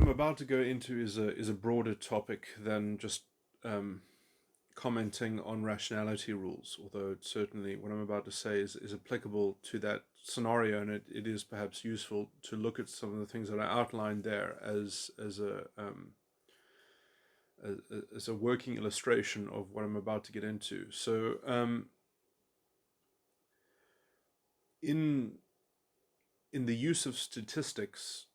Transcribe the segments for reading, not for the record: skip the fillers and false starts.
I'm about to go into is a broader topic than just um, commenting on rationality rules. Although it's certainly what I'm about to say is applicable to that scenario, and it is perhaps useful to look at some of the things that I outlined there as a working illustration of what I'm about to get into. So in in the use of statistics,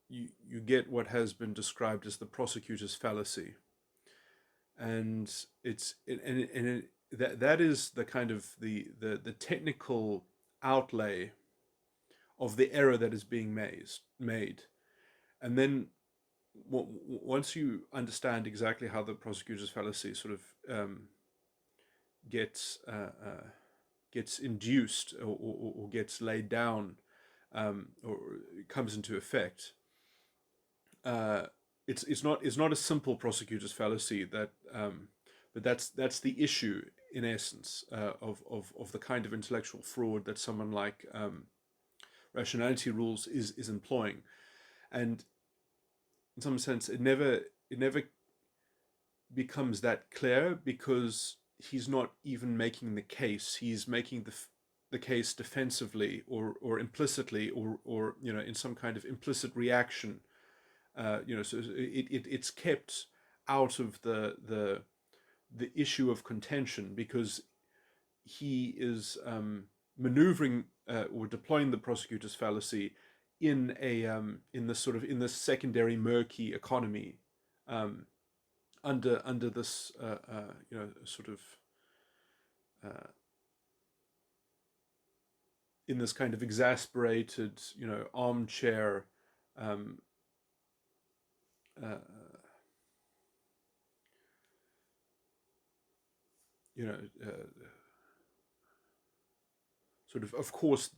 you get what has been described as the prosecutor's fallacy, and that is the kind of the technical outlay of the error that is being made. And then once you understand exactly how the prosecutor's fallacy sort of gets gets induced or gets laid down, or comes into effect, it's not a simple prosecutor's fallacy but that's the issue in essence of the kind of intellectual fraud that someone like Rationality Rules is employing. And in some sense it never becomes that clear, because he's not even making the case. He's making the case defensively or implicitly, or in some kind of implicit reaction. So it's kept out of the issue of contention, because he is maneuvering or deploying the prosecutor's fallacy in this secondary murky economy, under this sort of in this kind of exasperated armchair um, uh, you know sort of course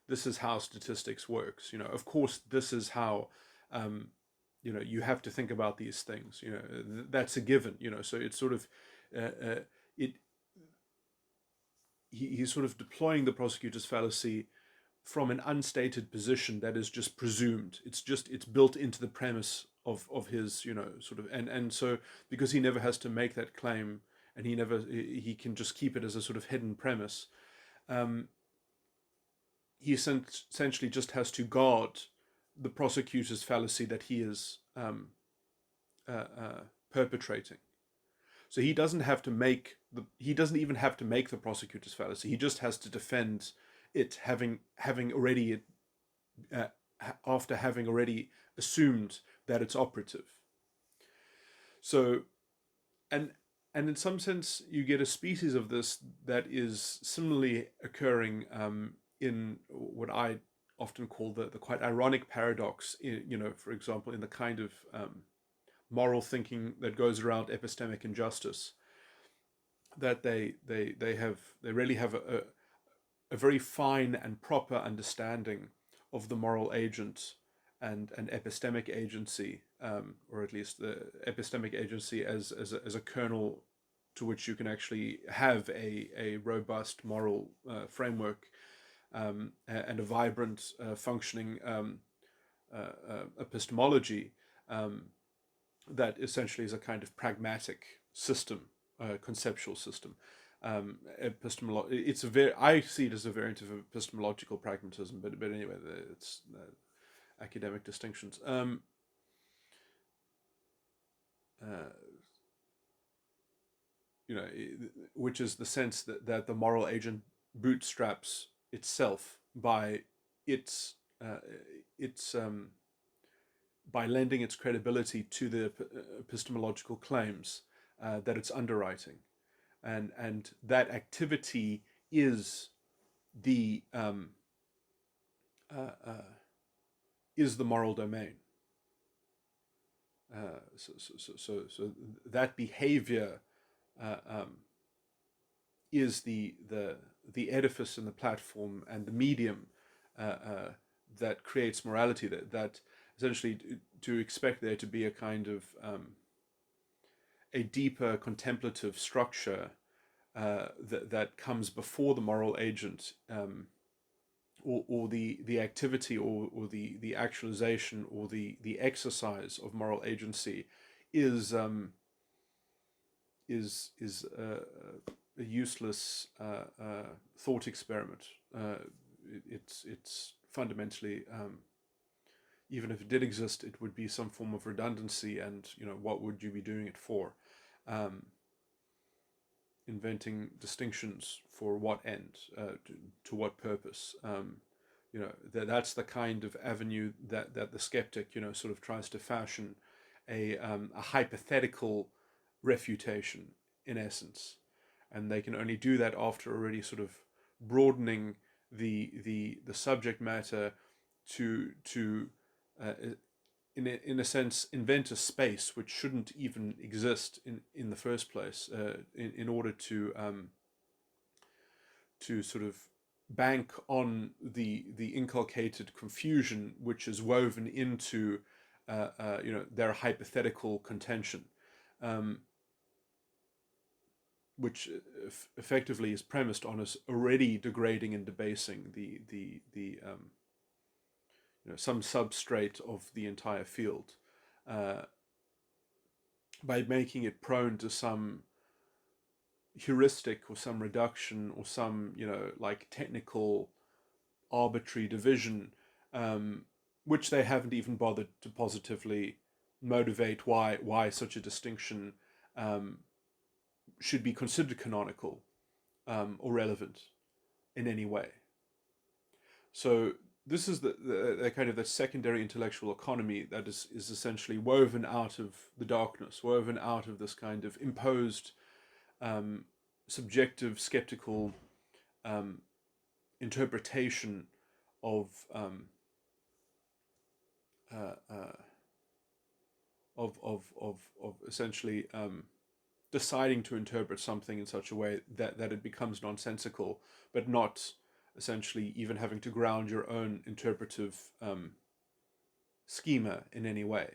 this is how statistics works. Of course this is how you have to think about these things. That's a given. So it's sort of it he's sort of deploying the prosecutor's fallacy from an unstated position that is just presumed. It's built into the premise of his sort of, and so because he never has to make that claim, and he can just keep it as a sort of hidden premise. He essentially just has to guard the prosecutor's fallacy that he is perpetrating. So he doesn't even have to make the prosecutor's fallacy. He just has to defend it, having already after having already assumed that it's operative. So, and in some sense, you get a species of this that is similarly occurring in what I often call the quite ironic paradox. For example, in the kind of moral thinking that goes around epistemic injustice, that they really have a very fine and proper understanding of the moral agent and epistemic agency, or at least the epistemic agency as a kernel to which you can actually have a robust moral framework, and a vibrant, functioning epistemology that essentially is a kind of pragmatic system, conceptual system. I see it as a variant of epistemological pragmatism, but anyway, it's academic distinctions. Which is the sense that the moral agent bootstraps itself by its by lending its credibility to the epistemological claims that it's underwriting, and that activity is the moral domain. So that behavior is the edifice and the platform and the medium that creates morality. That essentially, to expect there to be a kind of a deeper contemplative structure that comes before the moral agent, or the activity, or the actualization, or the exercise of moral agency is a useless thought experiment. It's fundamentally, even if it did exist, it would be some form of redundancy, and what would you be doing it for? Um, Inventing distinctions for what end, to what purpose? That's the kind of avenue that the skeptic sort of tries to fashion a hypothetical refutation, in essence, and they can only do that after already sort of broadening the subject matter to uh, in a sense invent a space which shouldn't even exist in the first place, in order to sort of bank on the inculcated confusion which is woven into their hypothetical contention, um, which effectively is premised on us already degrading and debasing the some substrate of the entire field, uh, by making it prone to some heuristic or some reduction or some like technical arbitrary division, um, which they haven't even bothered to positively motivate why such a distinction um, should be considered canonical, or relevant in any way. So this is the kind of the secondary intellectual economy that is essentially woven out of the darkness, woven out of this kind of imposed, um, subjective, skeptical um, interpretation of uh, uh, of essentially deciding to interpret something in such a way that it becomes nonsensical, but not essentially even having to ground your own interpretive schema in any way.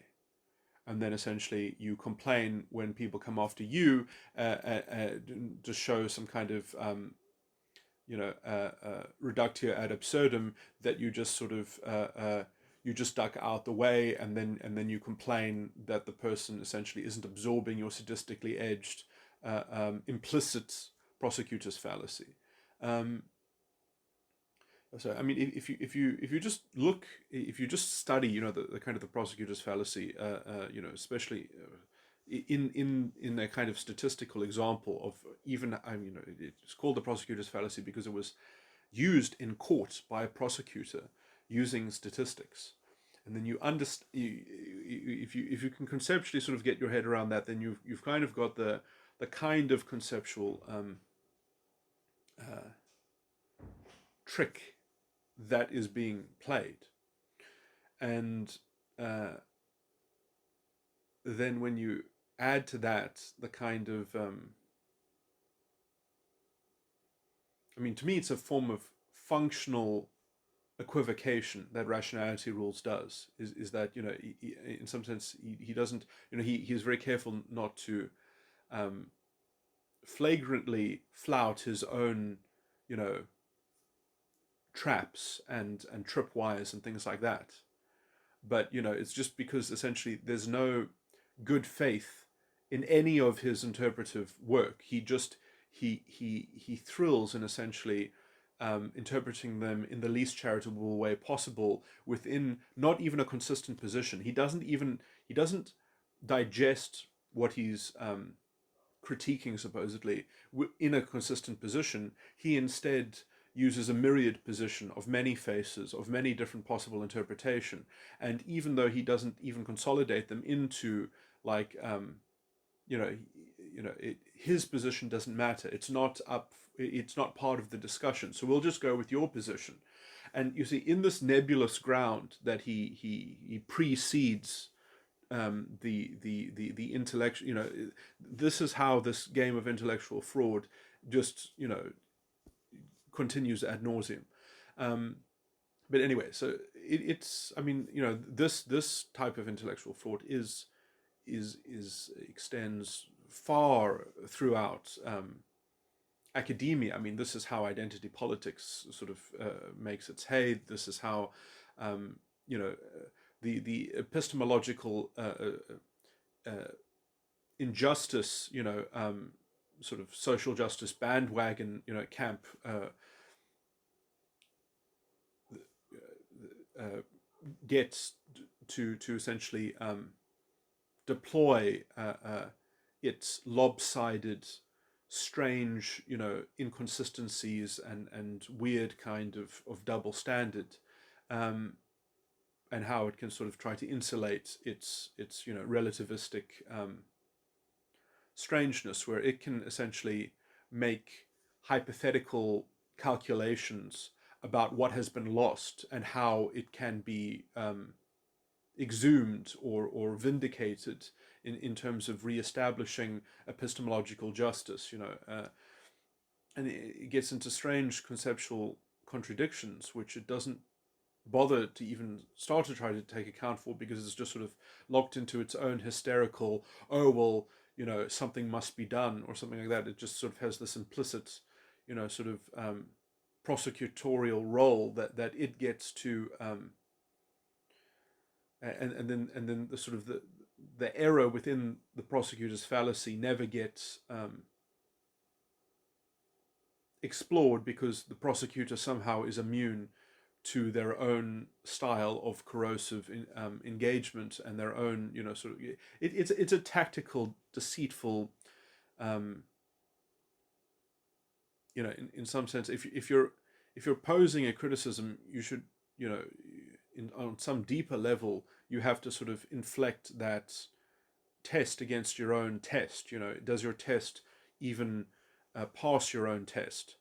And then essentially you complain when people come after you, to show some kind of reductio ad absurdum, that you just sort of you just duck out the way, and then you complain that the person essentially isn't absorbing your sadistically edged, implicit prosecutor's fallacy. Um, so I mean, if you just look, if you just study, the kind of the prosecutor's fallacy, especially in a kind of statistical example of, even, it's called the prosecutor's fallacy because it was used in court by a prosecutor using statistics. And then you understand, if you can conceptually sort of get your head around that, then you've kind of got the kind of conceptual uh, trick that is being played. And then when you add to that the kind of to me it's a form of functional equivocation that Rationality Rules does, is that in some sense he doesn't, he is very careful not to flagrantly flout his own traps and tripwires and things like that. But it's just because essentially there's no good faith in any of his interpretive work. He thrills in essentially interpreting them in the least charitable way possible, within not even a consistent position. He doesn't digest what he's critiquing supposedly in a consistent position. He instead uses a myriad position of many faces, of many different possible interpretation, and even though he doesn't even consolidate them into like his position doesn't matter. It's not up. It's not part of the discussion. So we'll just go with your position. And you see, in this nebulous ground that he precedes the intellectual. This is how this game of intellectual fraud just continues ad nauseum. But anyway, so it's this type of intellectual fraud is extends far throughout academia. I mean, this is how identity politics sort of makes its hay. This is how, you know, the epistemological injustice, sort of social justice bandwagon, camp gets to essentially deploy its lopsided, strange, inconsistencies and weird kind of double standard, and how it can sort of try to insulate its relativistic strangeness, where it can essentially make hypothetical calculations about what has been lost and how it can be exhumed or vindicated in terms of reestablishing epistemological justice, and it gets into strange conceptual contradictions, which it doesn't bother to even start to try to take account for, because it's just sort of locked into its own hysterical, oh, well, something must be done or something like that. It just sort of has this implicit, sort of prosecutorial role that it gets to, and then the sort of the error within the prosecutor's fallacy never gets explored, because the prosecutor somehow is immune to their own style of corrosive engagement and their own, sort of, it's a tactical, deceitful, in some sense, if you're posing a criticism, you should, on some deeper level, you have to sort of inflect that test against your own test. Does your test even pass your own test?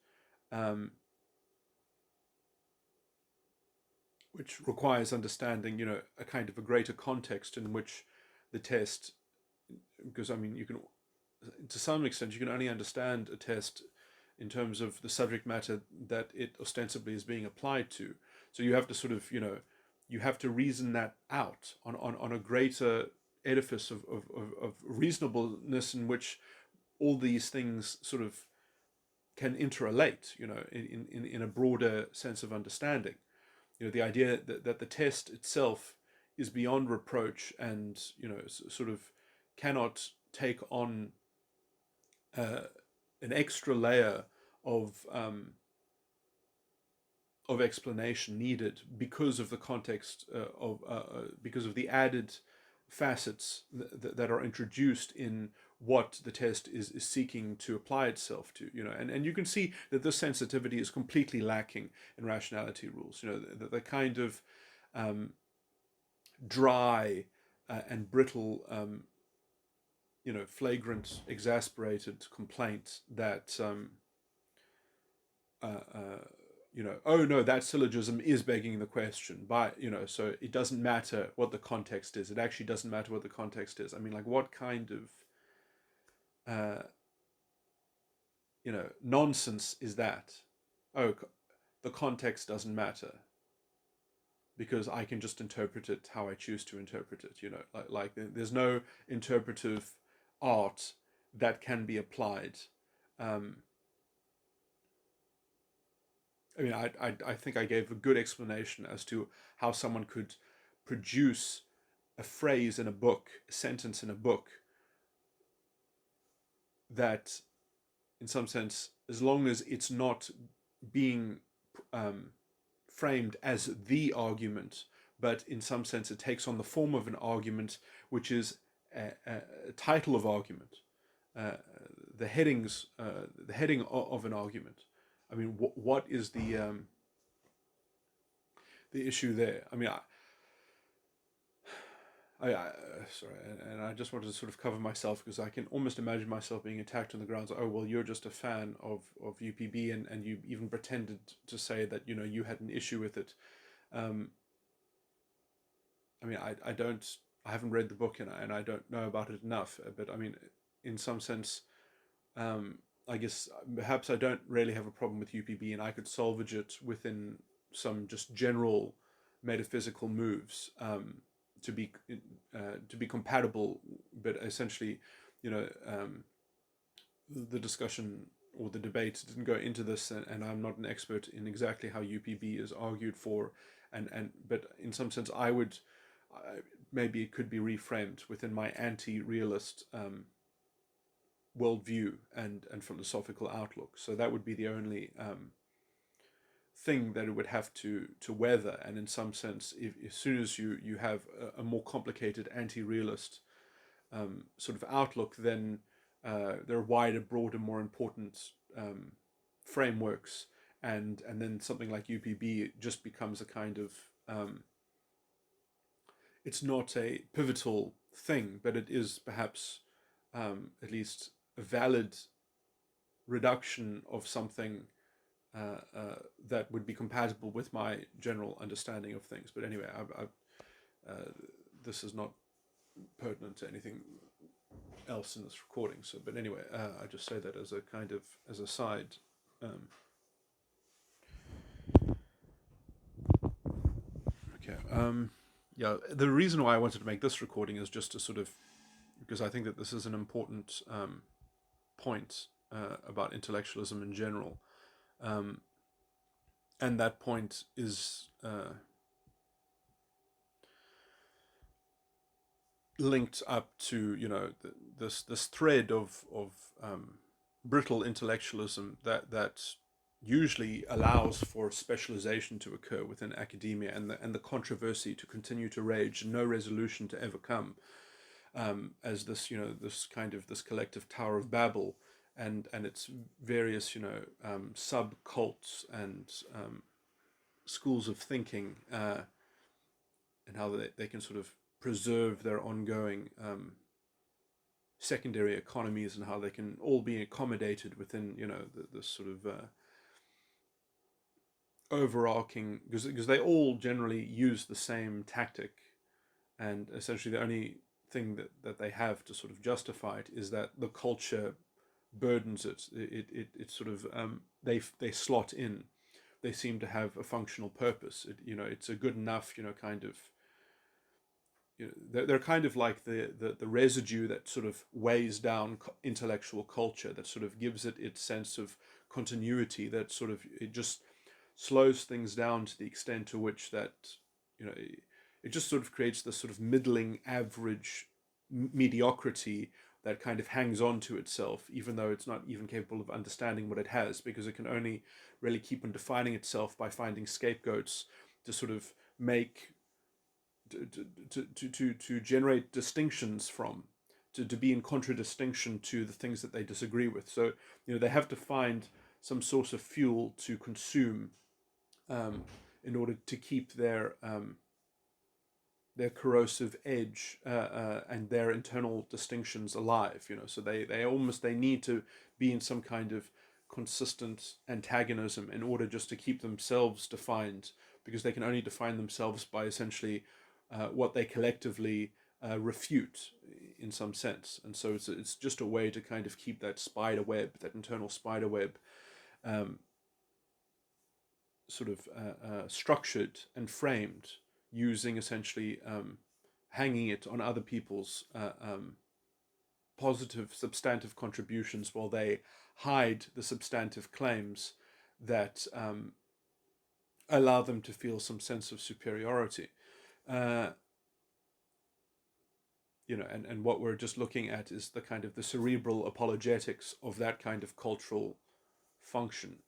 Which requires understanding, a kind of a greater context in which the test, because I mean, you can, to some extent, you can only understand a test in terms of the subject matter that it ostensibly is being applied to. So you have to sort of, you have to reason that out on a greater edifice of reasonableness, in which all these things sort of can interrelate, in a broader sense of understanding. The idea that the test itself is beyond reproach and, sort of cannot take on an extra layer of explanation needed because of the context because of the added facets that are introduced in what the test is seeking to apply itself to, and you can see that this sensitivity is completely lacking in rationality rules. The kind of dry and brittle, flagrant, exasperated complaint that oh no, that syllogism is begging the question, but so it doesn't matter what the context is. It actually doesn't matter what the context is. I mean, like, what kind of nonsense is that? Oh, the context doesn't matter because I can just interpret it how I choose to interpret it. Like there's no interpretive art that can be applied. I mean, I think I gave a good explanation as to how someone could produce a phrase in a book, a sentence in a book, that, in some sense, as long as it's not being framed as the argument, but in some sense it takes on the form of an argument, which is a title of argument, the headings, the heading of an argument. I mean, what is the issue there? I mean, sorry, and I just wanted to sort of cover myself, because I can almost imagine myself being attacked on the grounds, oh, well, you're just a fan of UPB, and you even pretended to say that, you had an issue with it. I mean, I haven't read the book, and I don't know about it enough, but I mean, in some sense, I guess perhaps I don't really have a problem with UPB, and I could salvage it within some just general metaphysical moves, to be compatible, but essentially, the discussion or the debate didn't go into this, and I'm not an expert in exactly how UPB is argued for, but in some sense I would, maybe it could be reframed within my anti-realist worldview and philosophical outlook. So that would be the only thing that it would have to weather. And in some sense, as soon as you have a more complicated anti-realist sort of outlook, then there are wider, broader, more important frameworks, and then something like UPB just becomes a kind of it's not a pivotal thing, but it is perhaps at least a valid reduction of something that would be compatible with my general understanding of things. But anyway, this is not pertinent to anything else in this recording. So, but anyway, I just say that as a kind of as a side. Okay. Yeah. The reason why I wanted to make this recording is just to sort of, because I think that this is an important point about intellectualism in general. And that point is linked up to, you know, this thread of brittle intellectualism that usually allows for specialization to occur within academia, and the controversy to continue to rage, and no resolution to ever come, as this, you know, this kind of this collective Tower of Babel, and its various, you know, sub cults and schools of thinking, and how they can sort of preserve their ongoing secondary economies, and how they can all be accommodated within, you know, this sort of overarching, because they all generally use the same tactic, and essentially the only thing that they have to sort of justify it is that the culture burdens it. It sort of they slot in. They seem to have a functional purpose. You know, it's a good enough, you know, kind of. You know, they're kind of like the residue that sort of weighs down intellectual culture, that sort of gives it its sense of continuity, that sort of, it just slows things down to the extent to which that, you know, it just sort of creates this sort of middling average mediocrity that kind of hangs on to itself, even though it's not even capable of understanding what it has, because it can only really keep on defining itself by finding scapegoats to sort of make to generate distinctions from, to be in contradistinction to the things that they disagree with. So, you know, they have to find some source of fuel to consume in order to keep their corrosive edge and their internal distinctions alive. You know, so they need to be in some kind of consistent antagonism in order just to keep themselves defined, because they can only define themselves by essentially what they collectively refute in some sense. And so it's just a way to kind of keep that spider web, that internal spider web, sort of structured and framed, using essentially hanging it on other people's positive substantive contributions, while they hide the substantive claims that allow them to feel some sense of superiority. You know, and what we're just looking at is the kind of the cerebral apologetics of that kind of cultural function,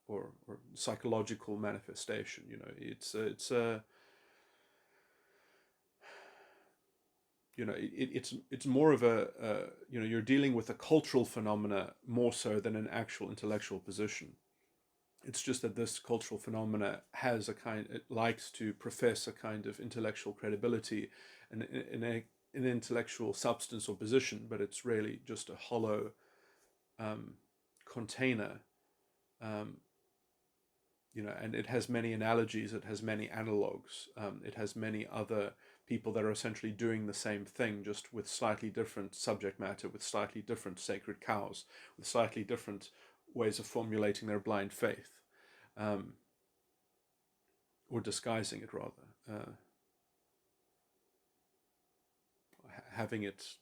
or psychological manifestation. You know, it's you know, it's more of a you know, you're dealing with a cultural phenomena more so than an actual intellectual position. It's just that this cultural phenomena has a kind, it likes to profess a kind of intellectual credibility and an intellectual substance or position, but it's really just a hollow container. You know, and it has many analogies, it has many analogues, it has many other people that are essentially doing the same thing, just with slightly different subject matter, with slightly different sacred cows, with slightly different ways of formulating their blind faith, or disguising it rather, having it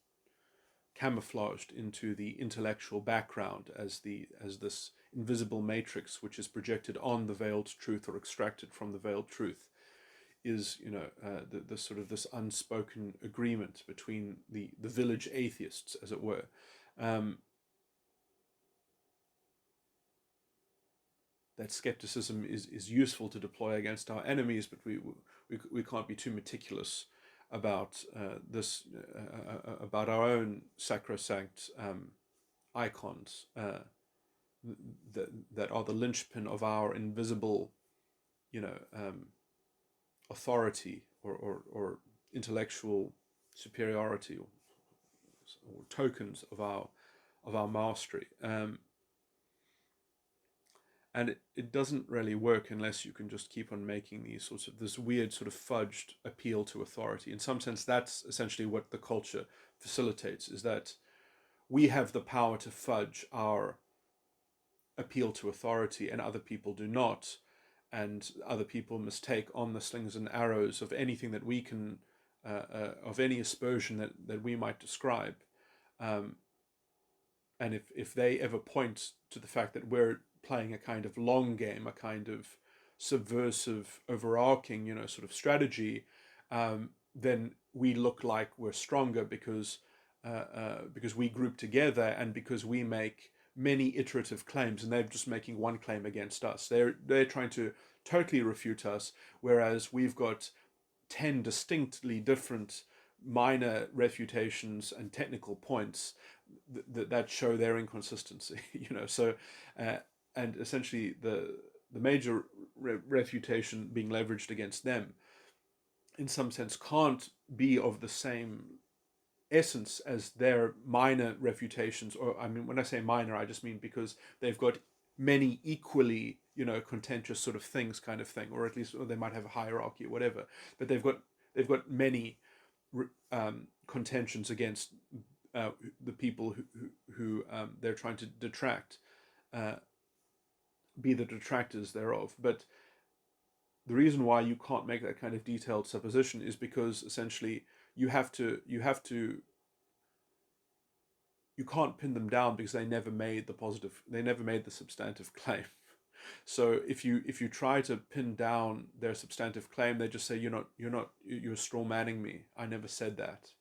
camouflaged into the intellectual background as this invisible matrix which is projected on the veiled truth or extracted from the veiled truth, is the sort of this unspoken agreement between the village atheists, as it were. That skepticism is useful to deploy against our enemies, but we can't be too meticulous about about our own sacrosanct icons that are the linchpin of our invisible, authority or intellectual superiority, or tokens of our mastery. And it doesn't really work unless you can just keep on making this weird sort of fudged appeal to authority. In some sense, that's essentially what the culture facilitates, is that we have the power to fudge our appeal to authority and other people do not. And other people must take on the slings and arrows of anything that we can, of any aspersion that we might describe. And if they ever point to the fact that we're playing a kind of long game, a kind of subversive, overarching, sort of strategy, then we look like we're stronger because we group together and because we make many iterative claims, and they're just making one claim against us. They're trying to totally refute us, whereas we've got 10 distinctly different minor refutations and technical points that show their inconsistency. So and essentially the major refutation being leveraged against them in some sense can't be of the same essence as their minor refutations. Or I mean, when I say minor, I just mean because they've got many equally contentious sort of things, kind of thing, or at least they might have a hierarchy or whatever, but they've got many contentions against the people who they're trying to detract, be the detractors thereof. But the reason why you can't make that kind of detailed supposition is because essentially you can't pin them down because they never made the substantive claim. So if you try to pin down their substantive claim, they just say you're straw manning me. I never said that.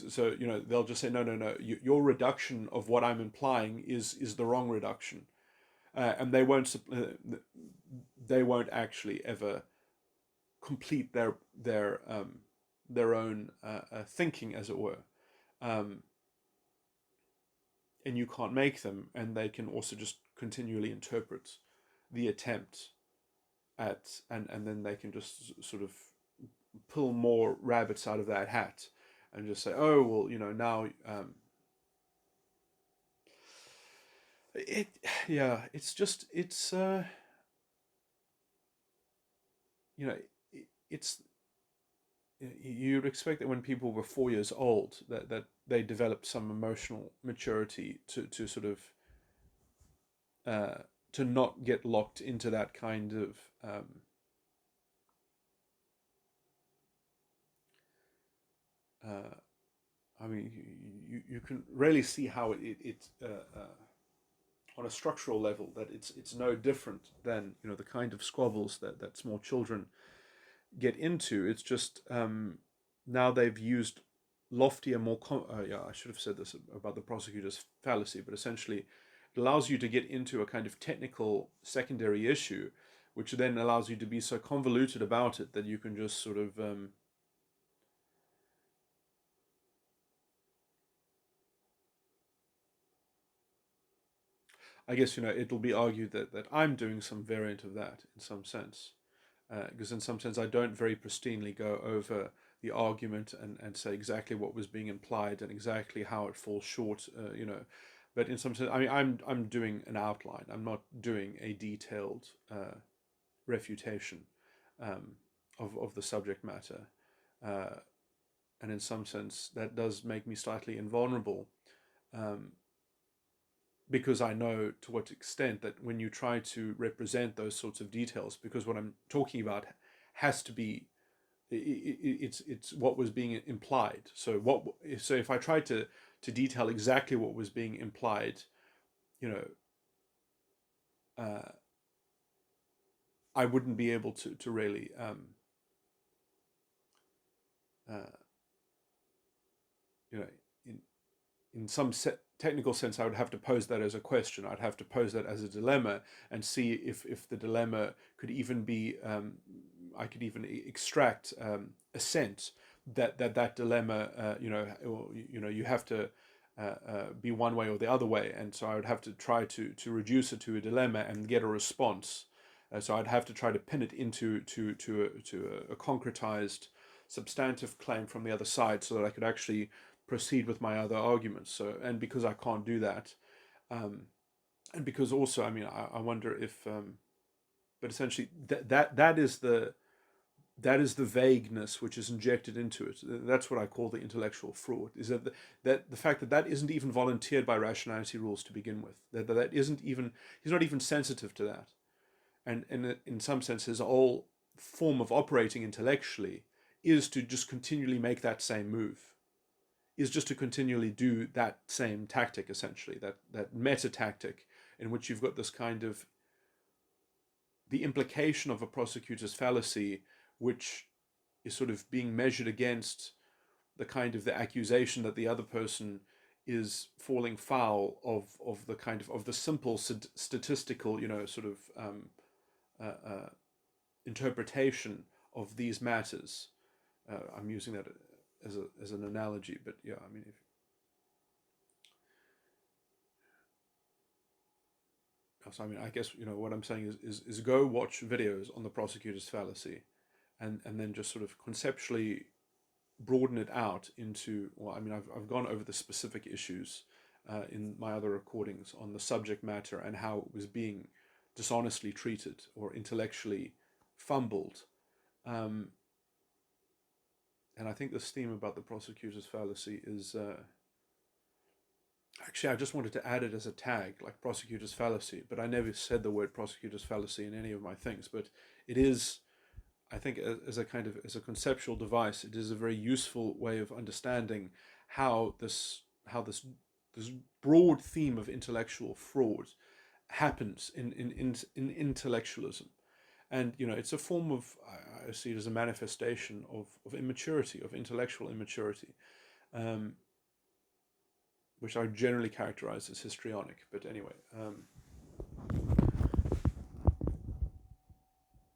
So they'll just say no. Your reduction of what I'm implying is the wrong reduction, and they won't actually ever complete their own thinking, as it were. And you can't make them, and they can also just continually interpret the attempt at, and then they can just sort of pull more rabbits out of that hat and just say, oh well, now it's you'd expect that when people were 4 years old that they developed some emotional maturity to sort of to not get locked into that kind of I mean, you can really see how it on a structural level that it's no different than the kind of squabbles that small children get into. It's just now they've used loftier, more I should have said this about the prosecutor's fallacy, but essentially it allows you to get into a kind of technical secondary issue, which then allows you to be so convoluted about it that you can just sort of I guess it'll be argued that I'm doing some variant of that in some sense, because in some sense I don't very pristinely go over the argument and say exactly what was being implied and exactly how it falls short, But in some sense, I mean, I'm doing an outline. I'm not doing a detailed refutation of the subject matter, and in some sense that does make me slightly invulnerable. Because I know to what extent that when you try to represent those sorts of details, because what I'm talking about has to be it's what was being implied. So if I tried to detail exactly what was being implied, you know, I wouldn't be able to really uh, you know, in some technical sense, I would have to pose that as a question. I'd have to pose that as a dilemma and see if the dilemma could even be, I could even extract assent that dilemma, you have to be one way or the other way. And so I would have to try to reduce it to a dilemma and get a response. So I'd have to try to pin it into a concretized substantive claim from the other side so that I could actually proceed with my other arguments. So, and because I can't do that, and because also, I mean, I wonder if, but essentially that is the vagueness which is injected into it. That's what I call the intellectual fraud. Is that the fact that isn't even volunteered by rationality rules to begin with. That isn't even, he's not even sensitive to that, and in some sense, his whole form of operating intellectually is to just continually make that same move, is just to continually do that same tactic, essentially, that meta tactic in which you've got this kind of the implication of a prosecutor's fallacy, which is sort of being measured against the kind of the accusation that the other person is falling foul of the kind of the simple statistical, sort of interpretation of these matters. I'm using that as an analogy, but yeah, I mean, so I mean, I guess what I'm saying is go watch videos on the prosecutor's fallacy, and then just sort of conceptually broaden it out into. Well, I mean, I've gone over the specific issues in my other recordings on the subject matter and how it was being dishonestly treated or intellectually fumbled. And I think this theme about the prosecutor's fallacy is actually, I just wanted to add it as a tag, like prosecutor's fallacy, but I never said the word prosecutor's fallacy in any of my things. But it is, I think, as a conceptual device, it is a very useful way of understanding how this broad theme of intellectual fraud happens in intellectualism. And it's a form of, I see it as a manifestation of immaturity, of intellectual immaturity, which I generally characterize as histrionic. But anyway,